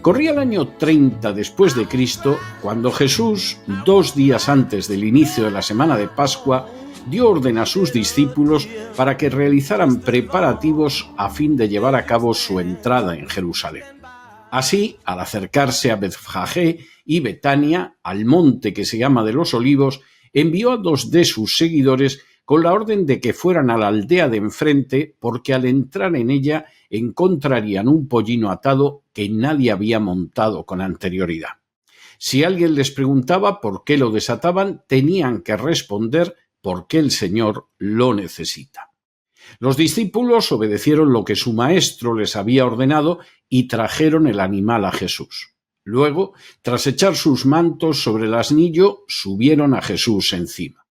Corría el año 30 después de Cristo, cuando Jesús, 2 días antes del inicio de la semana de Pascua, dio orden a sus discípulos para que realizaran preparativos a fin de llevar a cabo su entrada en Jerusalén. Así, al acercarse a Betfagé y Betania, al monte que se llama de los Olivos, envió a 2 de sus seguidores con la orden de que fueran a la aldea de enfrente, porque al entrar en ella encontrarían un pollino atado que nadie había montado con anterioridad. Si alguien les preguntaba por qué lo desataban, tenían que responder porque el Señor lo necesita. Los discípulos obedecieron lo que su maestro les había ordenado y trajeron el animal a Jesús. Luego, tras echar sus mantos sobre el asnillo, subieron a Jesús encima.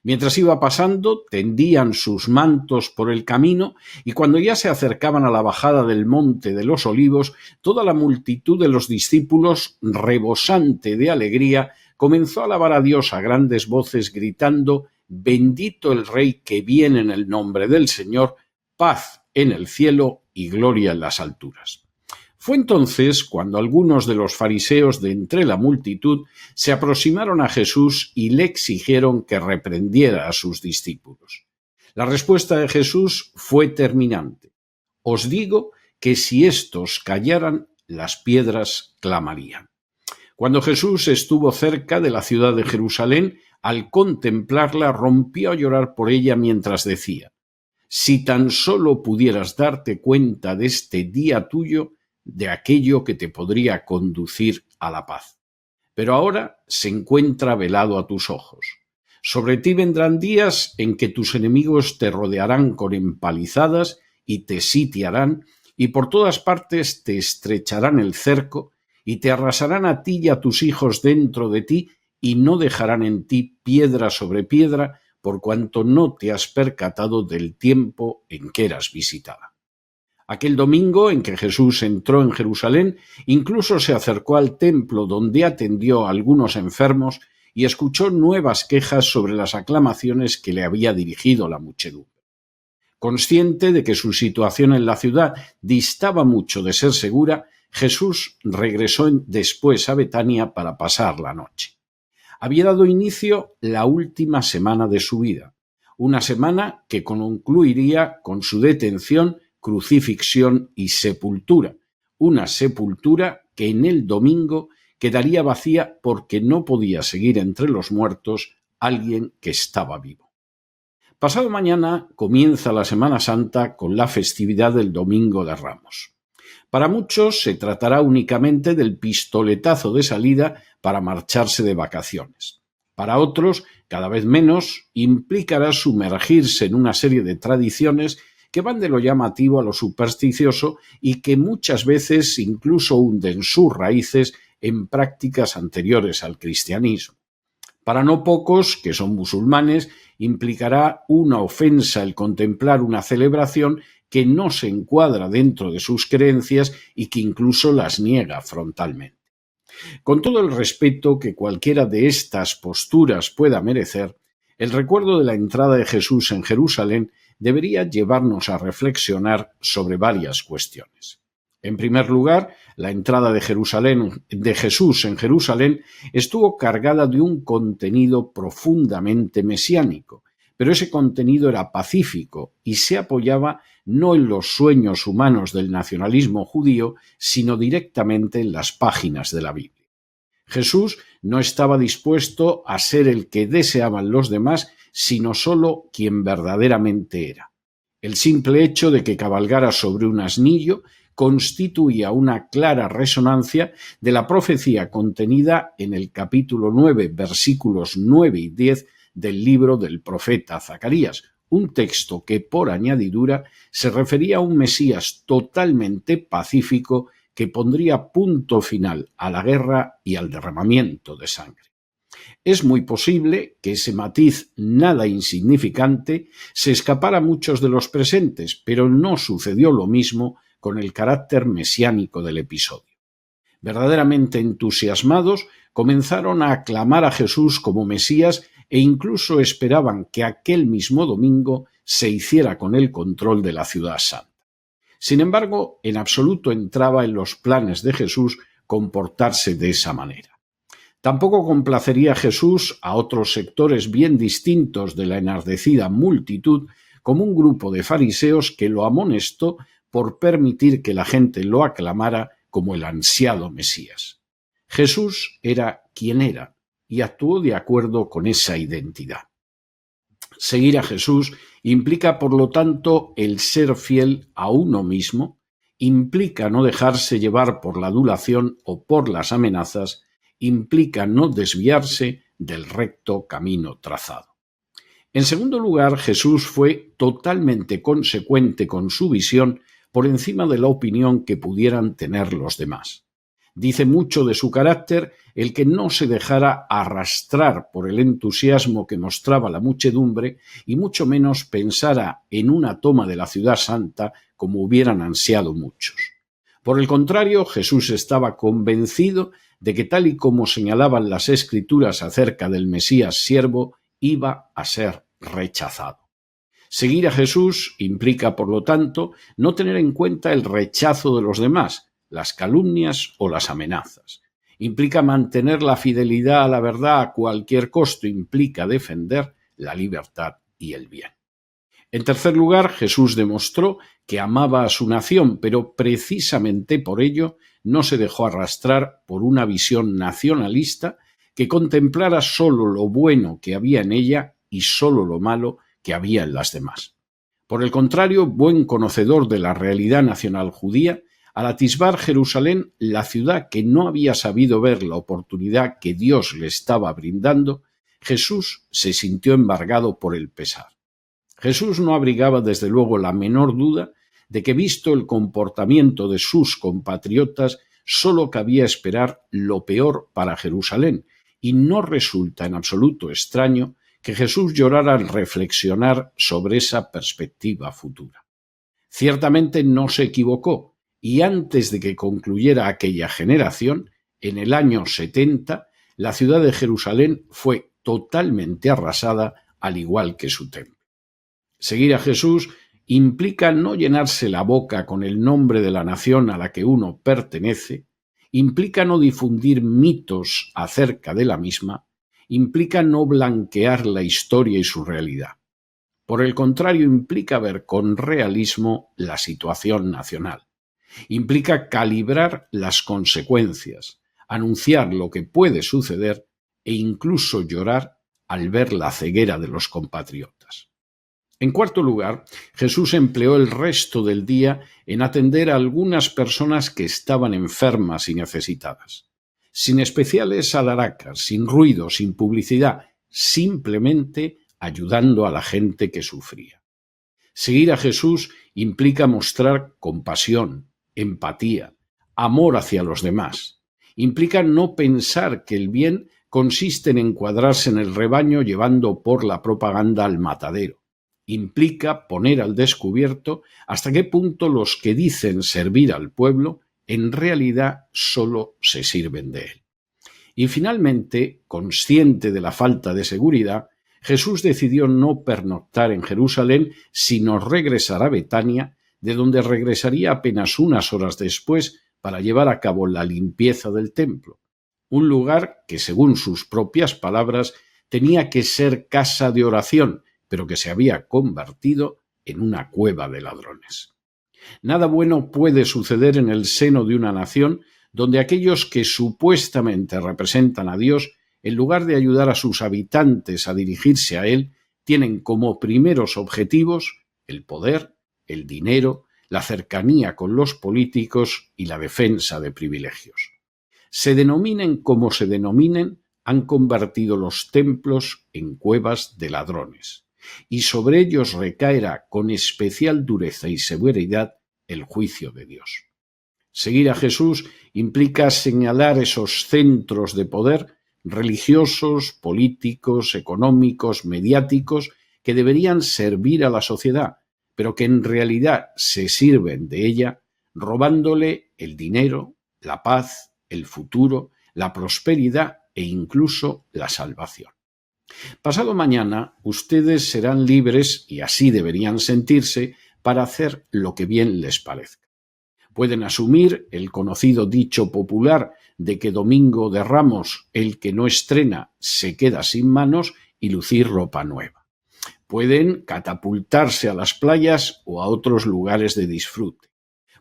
Mientras iba pasando, tendían sus mantos por el camino y cuando ya se acercaban a la bajada del monte de los Olivos, toda la multitud de los discípulos, rebosante de alegría, comenzó a alabar a Dios a grandes voces, gritando: «Bendito el Rey que viene en el nombre del Señor, paz en el cielo y gloria en las alturas». Fue entonces cuando algunos de los fariseos de entre la multitud se aproximaron a Jesús y le exigieron que reprendiera a sus discípulos. La respuesta de Jesús fue terminante: «Os digo que si éstos callaran, las piedras clamarían». Cuando Jesús estuvo cerca de la ciudad de Jerusalén, al contemplarla rompió a llorar por ella mientras decía: «Si tan solo pudieras darte cuenta de este día tuyo, de aquello que te podría conducir a la paz. Pero ahora se encuentra velado a tus ojos. Sobre ti vendrán días en que tus enemigos te rodearán con empalizadas y te sitiarán, y por todas partes te estrecharán el cerco, y te arrasarán a ti y a tus hijos dentro de ti, y no dejarán en ti piedra sobre piedra, por cuanto no te has percatado del tiempo en que eras visitada». Aquel domingo en que Jesús entró en Jerusalén, incluso se acercó al templo donde atendió a algunos enfermos y escuchó nuevas quejas sobre las aclamaciones que le había dirigido la muchedumbre. Consciente de que su situación en la ciudad distaba mucho de ser segura, Jesús regresó después a Betania para pasar la noche. Había dado inicio la última semana de su vida, una semana que concluiría con su detención, crucifixión y sepultura, una sepultura que en el domingo quedaría vacía porque no podía seguir entre los muertos alguien que estaba vivo. Pasado mañana comienza la Semana Santa con la festividad del Domingo de Ramos. Para muchos se tratará únicamente del pistoletazo de salida para marcharse de vacaciones. Para otros, cada vez menos, implicará sumergirse en una serie de tradiciones que van de lo llamativo a lo supersticioso y que muchas veces incluso hunden sus raíces en prácticas anteriores al cristianismo. Para no pocos, que son musulmanes, implicará una ofensa el contemplar una celebración que no se encuadra dentro de sus creencias y que incluso las niega frontalmente. Con todo el respeto que cualquiera de estas posturas pueda merecer, el recuerdo de la entrada de Jesús en Jerusalén debería llevarnos a reflexionar sobre varias cuestiones. En primer lugar, la entrada de Jesús en Jerusalén estuvo cargada de un contenido profundamente mesiánico, pero ese contenido era pacífico y se apoyaba no en los sueños humanos del nacionalismo judío, sino directamente en las páginas de la Biblia. Jesús no estaba dispuesto a ser el que deseaban los demás, sino solo quien verdaderamente era. El simple hecho de que cabalgara sobre un asnillo constituía una clara resonancia de la profecía contenida en el capítulo 9, versículos 9 y 10 del libro del profeta Zacarías, un texto que por añadidura se refería a un Mesías totalmente pacífico que pondría punto final a la guerra y al derramamiento de sangre. Es muy posible que ese matiz nada insignificante se escapara a muchos de los presentes, pero no sucedió lo mismo con el carácter mesiánico del episodio. Verdaderamente entusiasmados, comenzaron a aclamar a Jesús como Mesías e incluso esperaban que aquel mismo domingo se hiciera con el control de la ciudad santa. Sin embargo, en absoluto entraba en los planes de Jesús comportarse de esa manera. Tampoco complacería Jesús a otros sectores bien distintos de la enardecida multitud, como un grupo de fariseos que lo amonestó por permitir que la gente lo aclamara como el ansiado Mesías. Jesús era quien era y actuó de acuerdo con esa identidad. Seguir a Jesús implica, por lo tanto, el ser fiel a uno mismo, implica no dejarse llevar por la adulación o por las amenazas, implica no desviarse del recto camino trazado. En segundo lugar, Jesús fue totalmente consecuente con su visión por encima de la opinión que pudieran tener los demás. Dice mucho de su carácter el que no se dejara arrastrar por el entusiasmo que mostraba la muchedumbre y mucho menos pensara en una toma de la ciudad santa como hubieran ansiado muchos. Por el contrario, Jesús estaba convencido de que, tal y como señalaban las Escrituras acerca del Mesías siervo, iba a ser rechazado. Seguir a Jesús implica, por lo tanto, no tener en cuenta el rechazo de los demás, las calumnias o las amenazas. Implica mantener la fidelidad a la verdad a cualquier costo, implica defender la libertad y el bien. En tercer lugar, Jesús demostró que amaba a su nación, pero precisamente por ello no se dejó arrastrar por una visión nacionalista que contemplara solo lo bueno que había en ella y solo lo malo que había en las demás. Por el contrario, buen conocedor de la realidad nacional judía, al atisbar Jerusalén, la ciudad que no había sabido ver la oportunidad que Dios le estaba brindando, Jesús se sintió embargado por el pesar. Jesús no abrigaba desde luego la menor duda de que, visto el comportamiento de sus compatriotas, solo cabía esperar lo peor para Jerusalén, y no resulta en absoluto extraño que Jesús llorara al reflexionar sobre esa perspectiva futura. Ciertamente no se equivocó, y antes de que concluyera aquella generación, en el año 70, la ciudad de Jerusalén fue totalmente arrasada, al igual que su templo. Seguir a Jesús implica no llenarse la boca con el nombre de la nación a la que uno pertenece, implica no difundir mitos acerca de la misma, implica no blanquear la historia y su realidad. Por el contrario, implica ver con realismo la situación nacional. Implica calibrar las consecuencias, anunciar lo que puede suceder e incluso llorar al ver la ceguera de los compatriotas. En cuarto lugar, Jesús empleó el resto del día en atender a algunas personas que estaban enfermas y necesitadas. Sin especiales alaracas, sin ruido, sin publicidad, simplemente ayudando a la gente que sufría. Seguir a Jesús implica mostrar compasión, empatía, amor hacia los demás. Implica no pensar que el bien consiste en encuadrarse en el rebaño llevando por la propaganda al matadero. Implica poner al descubierto hasta qué punto los que dicen servir al pueblo en realidad solo se sirven de él. Y finalmente, consciente de la falta de seguridad, Jesús decidió no pernoctar en Jerusalén, sino regresar a Betania, de donde regresaría apenas unas horas después para llevar a cabo la limpieza del templo, un lugar que, según sus propias palabras, tenía que ser casa de oración, pero que se había convertido en una cueva de ladrones. Nada bueno puede suceder en el seno de una nación donde aquellos que supuestamente representan a Dios, en lugar de ayudar a sus habitantes a dirigirse a Él, tienen como primeros objetivos el poder, el dinero, la cercanía con los políticos y la defensa de privilegios. Se denominen como se denominen, han convertido los templos en cuevas de ladrones, y sobre ellos recaerá con especial dureza y severidad el juicio de Dios. Seguir a Jesús implica señalar esos centros de poder religiosos, políticos, económicos, mediáticos, que deberían servir a la sociedad, pero que en realidad se sirven de ella, robándole el dinero, la paz, el futuro, la prosperidad e incluso la salvación. Pasado mañana, ustedes serán libres, y así deberían sentirse, para hacer lo que bien les parezca. Pueden asumir el conocido dicho popular de que Domingo de Ramos, el que no estrena, se queda sin manos, y lucir ropa nueva. Pueden catapultarse a las playas o a otros lugares de disfrute.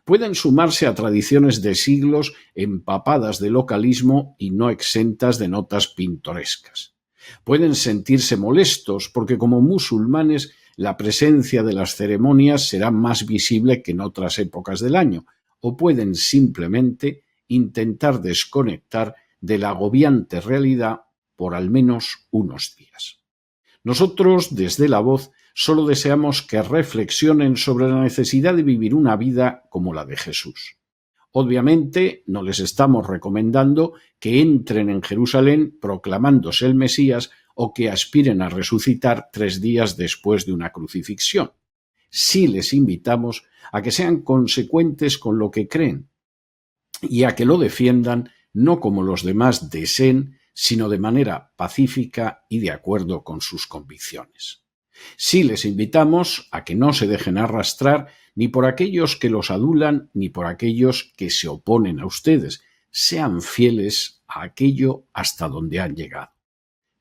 Pueden sumarse a tradiciones de siglos empapadas de localismo y no exentas de notas pintorescas. Pueden sentirse molestos porque como musulmanes la presencia de las ceremonias será más visible que en otras épocas del año, o pueden simplemente intentar desconectar de la agobiante realidad por al menos unos días. Nosotros, desde La Voz, solo deseamos que reflexionen sobre la necesidad de vivir una vida como la de Jesús. Obviamente, no les estamos recomendando que entren en Jerusalén proclamándose el Mesías o que aspiren a resucitar 3 días después de una crucifixión. Sí les invitamos a que sean consecuentes con lo que creen y a que lo defiendan no como los demás deseen, sino de manera pacífica y de acuerdo con sus convicciones. Sí les invitamos a que no se dejen arrastrar ni por aquellos que los adulan ni por aquellos que se oponen a ustedes. Sean fieles a aquello hasta donde han llegado.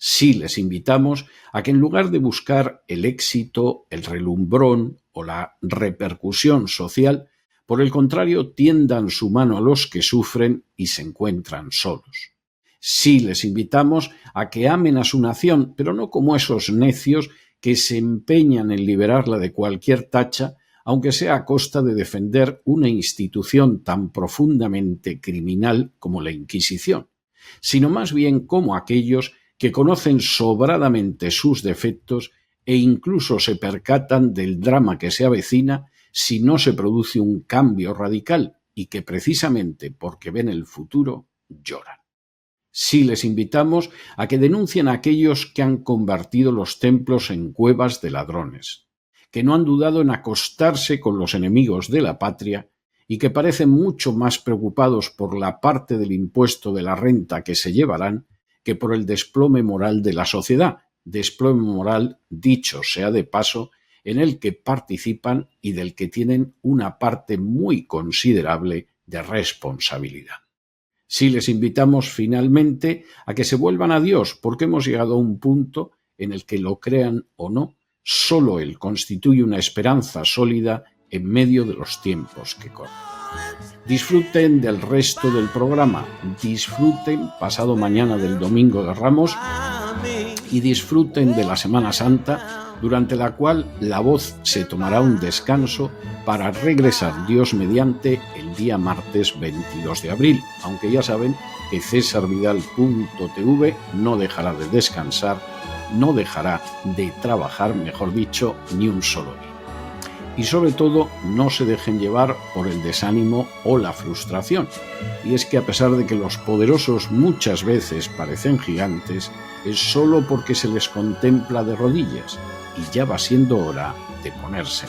Sí les invitamos a que en lugar de buscar el éxito, el relumbrón o la repercusión social, por el contrario, tiendan su mano a los que sufren y se encuentran solos. Sí les invitamos a que amen a su nación, pero no como esos necios que se empeñan en liberarla de cualquier tacha, aunque sea a costa de defender una institución tan profundamente criminal como la Inquisición, sino más bien como aquellos que conocen sobradamente sus defectos e incluso se percatan del drama que se avecina si no se produce un cambio radical y que precisamente porque ven el futuro lloran. Sí les invitamos a que denuncien a aquellos que han convertido los templos en cuevas de ladrones, que no han dudado en acostarse con los enemigos de la patria y que parecen mucho más preocupados por la parte del impuesto de la renta que se llevarán que por el desplome moral de la sociedad, desplome moral, dicho sea de paso, en el que participan y del que tienen una parte muy considerable de responsabilidad. Sí les invitamos finalmente a que se vuelvan a Dios, porque hemos llegado a un punto en el que, lo crean o no, solo Él constituye una esperanza sólida en medio de los tiempos que corren. Disfruten del resto del programa, disfruten pasado mañana del Domingo de Ramos y disfruten de la Semana Santa, durante la cual La Voz se tomará un descanso para regresar Dios mediante el día martes 22 de abril, aunque ya saben que cesarvidal.tv no dejará de descansar, no dejará de trabajar, mejor dicho, ni un solo día. Y sobre todo, no se dejen llevar por el desánimo o la frustración. Y es que a pesar de que los poderosos muchas veces parecen gigantes, es solo porque se les contempla de rodillas y ya va siendo hora de ponerse.